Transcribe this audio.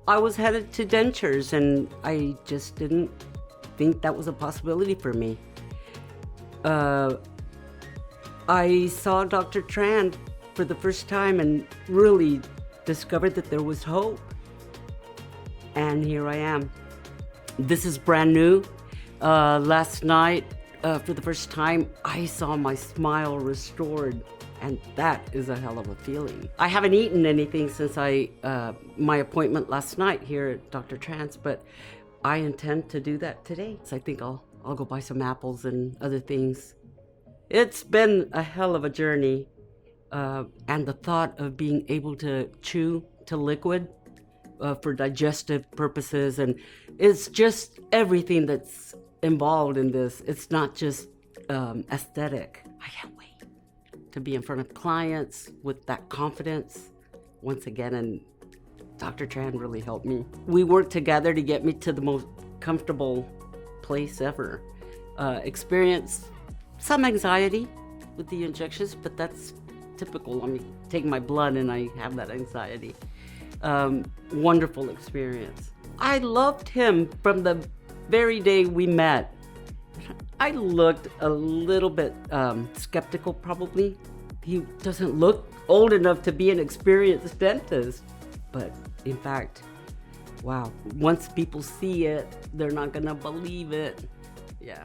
I was headed to Dentures, and I just didn't think that was a possibility for me. Uh, I saw Dr. Tran for the first time and really discovered that there was hope. And here I am. This is brand new. Last night, for the first time, I saw my smile restored, and that is a hell of a feeling. I haven't eaten anything since my appointment last night here at Dr. Tran's, but I intend to do that today. So I think I'll go buy some apples and other things. It's been a hell of a journey, and the thought of being able to chew to liquid for digestive purposes, and it's just everything that's involved in this. It's not just aesthetic. I can't wait to be in front of clients with that confidence once again, and Dr. Tran really helped me. We worked together to get me to the most comfortable place ever. Experienced some anxiety with the injections, but that's typical. I mean, take my blood and I have that anxiety. Wonderful experience. I loved him from the very day we met. I looked a little bit skeptical probably. He doesn't look old enough to be an experienced dentist. But in fact, wow, once people see it, they're not gonna believe it. Yeah.